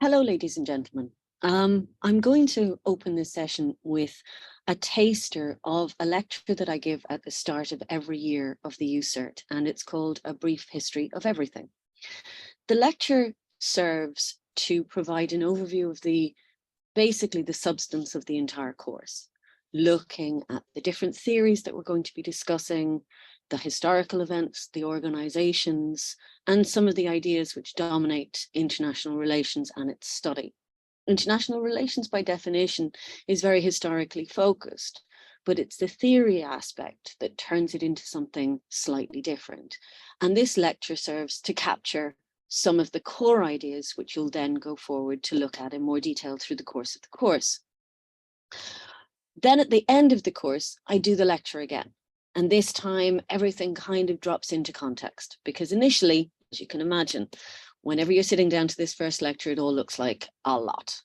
Hello, ladies and gentlemen. I'm going to open this session with a taster of a lecture that I give at the start of every year of the UCERT, and it's called A Brief History of Everything. The lecture serves to provide an overview of basically the substance of the entire course, looking at the different theories that we're going to be discussing, the historical events, the organizations, and some of the ideas which dominate international relations and its study. International relations, by definition, is very historically focused, but it's the theory aspect that turns it into something slightly different. And this lecture serves to capture some of the core ideas, which you'll then go forward to look at in more detail through the course of the course. Then at the end of the course, I do the lecture again. And this time, everything kind of drops into context, because initially, as you can imagine, whenever you're sitting down to this first lecture, it all looks like a lot.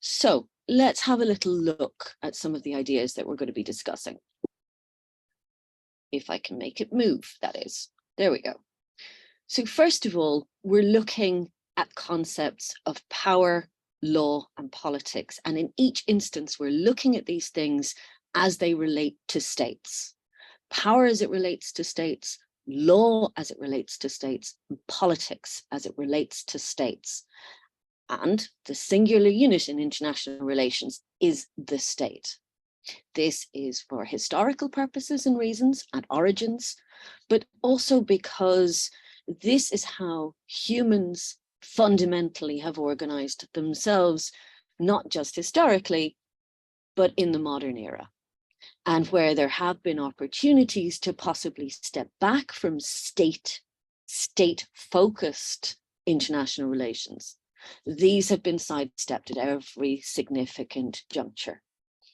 So let's have a little look at some of the ideas that we're going to be discussing. If I can make it move, that is. There we go. So first of all, we're looking at concepts of power, law, and politics. And in each instance, we're looking at these things as they relate to states. Power as it relates to states, law as it relates to states, and politics as it relates to states. And the singular unit in international relations is the state. This is for historical purposes and reasons and origins, but also because this is how humans fundamentally have organized themselves, not just historically, but in the modern era. And where there have been opportunities to possibly step back from state-focused international relations, these have been sidestepped at every significant juncture,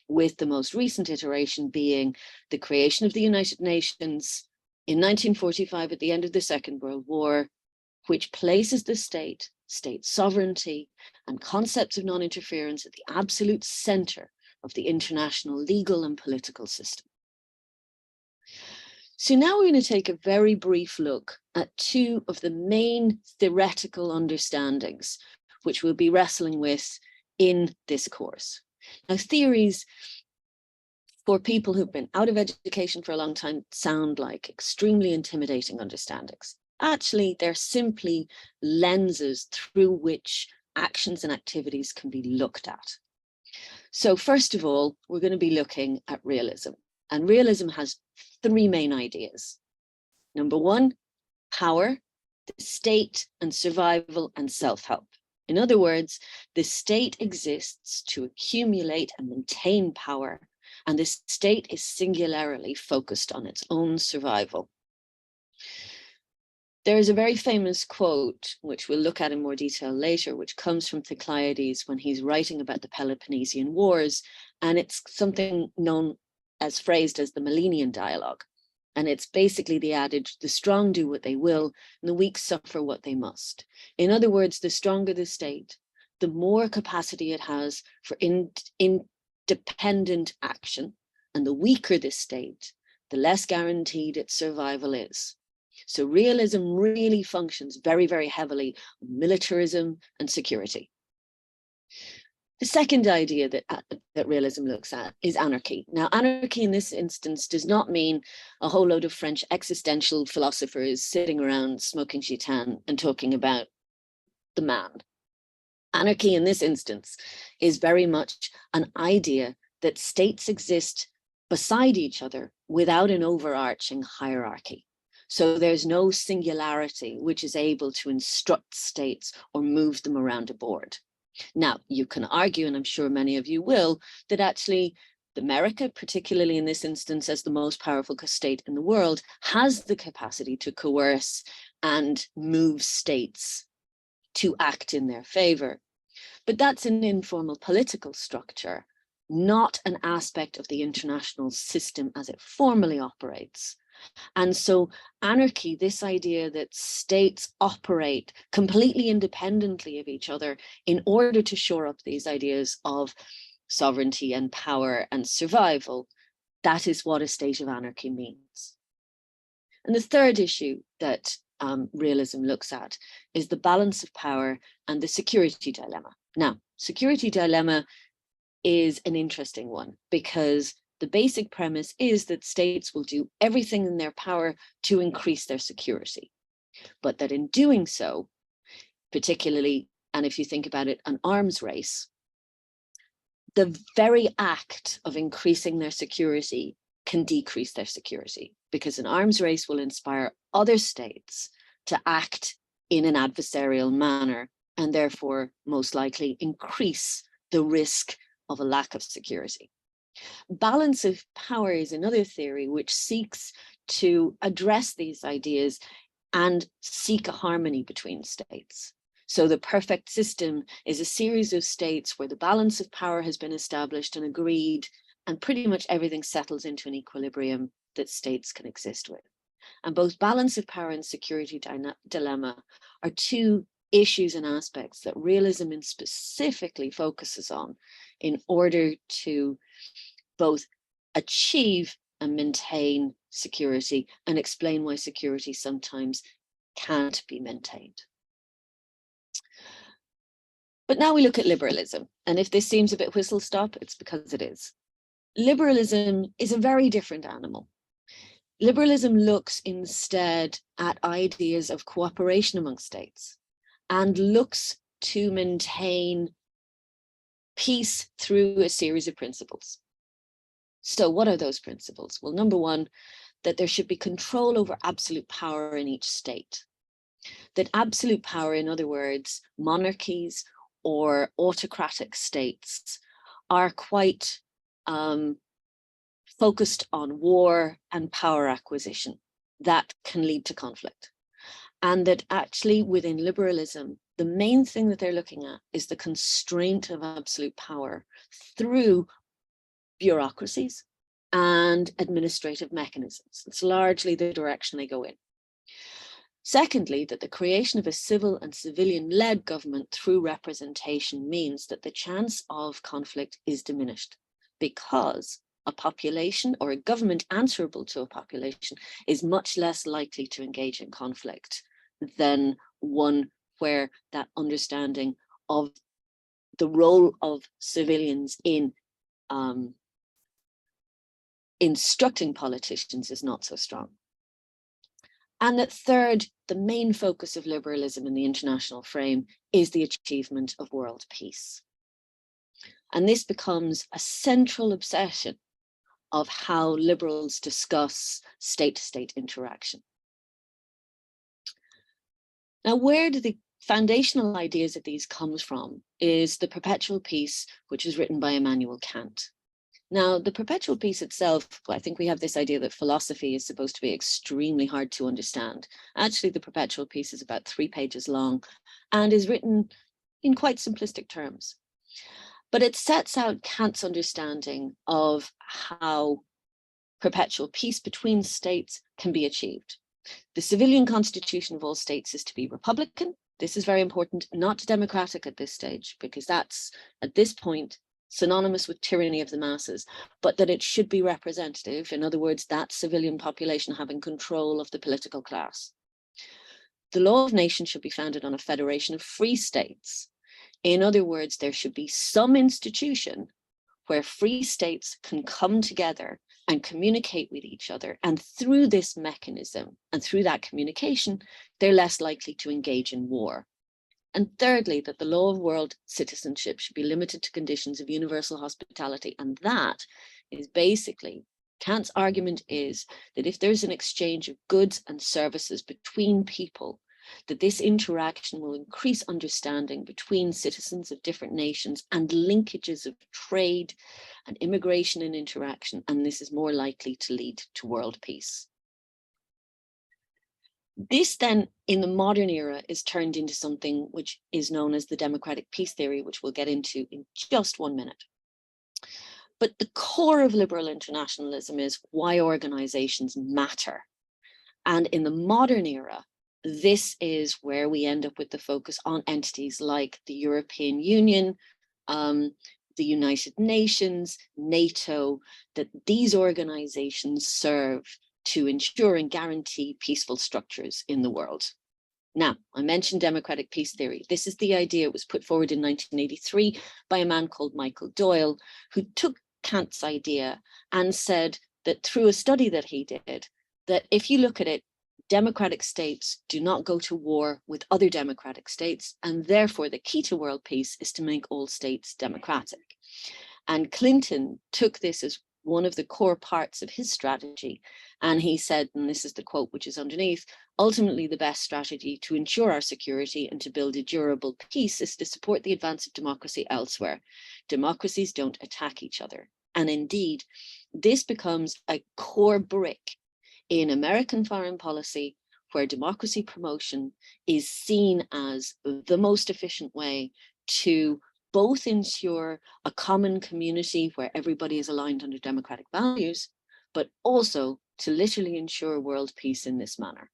with the most recent iteration being the creation of the United Nations in 1945 at the end of the Second World War, which places the state sovereignty, and concepts of non-interference at the absolute center of the international legal and political system. So now we're going to take a very brief look at two of the main theoretical understandings which we'll be wrestling with in this course. Now, theories for people who've been out of education for a long time sound like extremely intimidating understandings. Actually, they're simply lenses through which actions and activities can be looked at. So first of all, we're going to be looking at realism. And realism has three main ideas. Number one, power, the state, and survival and self-help. In other words, the state exists to accumulate and maintain power, and the state is singularly focused on its own survival. There is a very famous quote, which we'll look at in more detail later, which comes from Thucydides when he's writing about the Peloponnesian Wars, and it's something known as phrased as the Millennian dialogue. And it's basically the adage, the strong do what they will, and the weak suffer what they must. In other words, the stronger the state, the more capacity it has for independent action, and the weaker the state, the less guaranteed its survival is. So realism really functions very, very heavily on militarism and security. The second idea that realism looks at is anarchy. Now, anarchy in this instance does not mean a whole load of French existential philosophers sitting around smoking gitane and talking about the man. Anarchy in this instance is very much an idea that states exist beside each other without an overarching hierarchy. So there's no singularity which is able to instruct states or move them around a board. Now, you can argue, and I'm sure many of you will, that actually America, particularly in this instance as the most powerful state in the world, has the capacity to coerce and move states to act in their favor. But that's an informal political structure, not an aspect of the international system as it formally operates. And so anarchy, this idea that states operate completely independently of each other in order to shore up these ideas of sovereignty and power and survival, that is what a state of anarchy means. And the third issue that realism looks at is the balance of power and the security dilemma. Now, security dilemma is an interesting one because the basic premise is that states will do everything in their power to increase their security, but that in doing so, particularly, and if you think about it, an arms race, the very act of increasing their security can decrease their security, because an arms race will inspire other states to act in an adversarial manner and therefore most likely increase the risk of a lack of security. Balance of power is another theory which seeks to address these ideas and seek a harmony between states. So the perfect system is a series of states where the balance of power has been established and agreed, and pretty much everything settles into an equilibrium that states can exist with. And both balance of power and security dilemma are two issues and aspects that realism specifically focuses on in order to both achieve and maintain security and explain why security sometimes can't be maintained. But now we look at liberalism, and if this seems a bit whistle stop, it's because it is. Liberalism is a very different animal. Liberalism looks instead at ideas of cooperation among states and looks to maintain peace through a series of principles. So what are those principles? Well, number one, that there should be control over absolute power in each state. That absolute power, in other words, monarchies or autocratic states are quite focused on war and power acquisition that can lead to conflict. And that actually within liberalism, the main thing that they're looking at is the constraint of absolute power through bureaucracies and administrative mechanisms. It's largely the direction they go in. Secondly, that the creation of a civil and civilian-led government through representation means that the chance of conflict is diminished because a population or a government answerable to a population is much less likely to engage in conflict than one where that understanding of the role of civilians in instructing politicians is not so strong. And that third, the main focus of liberalism in the international frame is the achievement of world peace. And this becomes a central obsession of how liberals discuss state-to-state interaction. Now, where do the foundational ideas of these comes from is the Perpetual Peace, which is written by Immanuel Kant. Now, the Perpetual Peace itself, I think we have this idea that philosophy is supposed to be extremely hard to understand. Actually, the Perpetual Peace is about 3 pages long and is written in quite simplistic terms. But it sets out Kant's understanding of how perpetual peace between states can be achieved. The civilian constitution of all states is to be republican. This is very important, not democratic at this stage, because that's, at this point, synonymous with tyranny of the masses, but that it should be representative. In other words, that civilian population having control of the political class. The law of nations should be founded on a federation of free states. In other words, there should be some institution where free states can come together and communicate with each other. And through this mechanism and through that communication, they're less likely to engage in war. And thirdly, that the law of world citizenship should be limited to conditions of universal hospitality. And that is basically, Kant's argument is that if there's an exchange of goods and services between people, that this interaction will increase understanding between citizens of different nations and linkages of trade and immigration and interaction. And this is more likely to lead to world peace. This then, in the modern era, is turned into something which is known as the democratic peace theory, which we'll get into in just 1 minute. But the core of liberal internationalism is why organizations matter. And in the modern era, this is where we end up with the focus on entities like the European Union, the United Nations, NATO, that these organizations serve to ensure and guarantee peaceful structures in the world. Now, I mentioned democratic peace theory. This is the idea. It was put forward in 1983 by a man called Michael Doyle, who took Kant's idea and said that through a study that he did, that if you look at it, democratic states do not go to war with other democratic states, and therefore the key to world peace is to make all states democratic. And Clinton took this as one of the core parts of his strategy. And he said, and this is the quote which is underneath, ultimately the best strategy to ensure our security and to build a durable peace is to support the advance of democracy elsewhere. Democracies don't attack each other. And indeed, this becomes a core brick in American foreign policy, where democracy promotion is seen as the most efficient way to both ensure a common community where everybody is aligned under democratic values, but also to literally ensure world peace in this manner.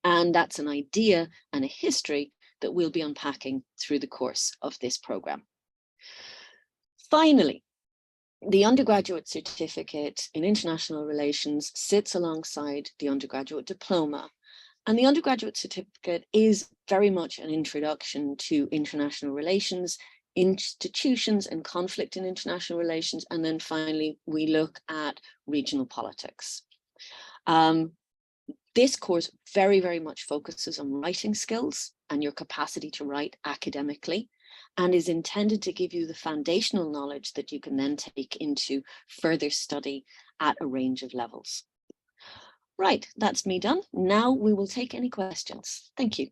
And that's an idea and a history that we'll be unpacking through the course of this program. Finally, the undergraduate certificate in international relations sits alongside the undergraduate diploma. And the undergraduate certificate is very much an introduction to international relations, institutions and conflict in international relations. And then finally, we look at regional politics. This course very, very much focuses on writing skills and your capacity to write academically, and is intended to give you the foundational knowledge that you can then take into further study at a range of levels. Right, that's me done. Now we will take any questions. Thank you.